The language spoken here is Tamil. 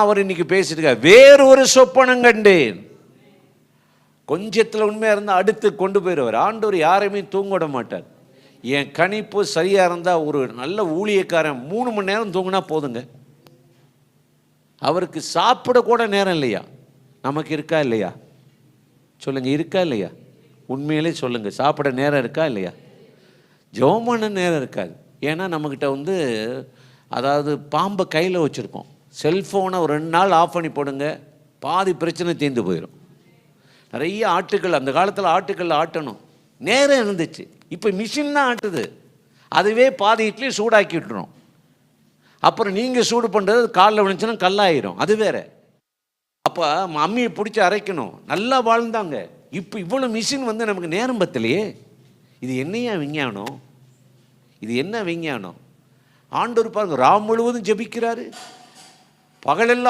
அவர் இன்னைக்கு பேசிட்டு வேறொரு சொப்பனம் கண்டேன். கொஞ்சத்தில் உண்மையாக இருந்தால் அடுத்து கொண்டு போயிடுவார். ஆண்டவர் யாரையுமே தூங்க விட மாட்டார். என் கணிப்பு சரியாக இருந்தால் ஒரு நல்ல ஊழியக்காரன் 3 மணி நேரம் தூங்கினா போதுங்க. அவருக்கு சாப்பிட கூட நேரம் இல்லையா? நமக்கு இருக்கா இல்லையா? சொல்லுங்க, இருக்கா இல்லையா? உண்மையிலே சொல்லுங்க, சாப்பிட நேரம் இருக்கா இல்லையா? ஜெபம் பண்ண நேரம் இருக்காது. ஏன்னா நம்மக்கிட்ட அதாவது பாம்பை கையில் வச்சுருக்கோம். செல்ஃபோனை ஒரு 2 நாள் ஆஃப் பண்ணி போடுங்க, பாதி பிரச்சனை தீர்ந்து போயிடும். நிறைய ஆட்டுக்கள், அந்த காலத்தில் ஆட்டுக்கள் ஆட்டணும், நேரம் இருந்துச்சு. இப்போ மிஷின் தான் ஆட்டுது, அதுவே பாதி இட்லி சூடாக்கி விட்டுரும். அப்புறம் நீங்கள் சூடு பண்ணுறது காலில் விழுந்துச்சுன்னா கல்லாயிரும், அது வேற. அப்போ அம்மியை பிடிச்சி அரைக்கணும், நல்லா வாழ்ந்தாங்க. இப்போ இவ்வளோ மிஷின் நமக்கு நேரம் பத்தலையே. இது என்னையா விஞ்ஞானம்? இது என்ன விஞ்ஞானம்? ஆண்டவர் பாருங்க, ராம் முழுவதும் ஜெபிக்கிறாரு, பகலெல்லாம்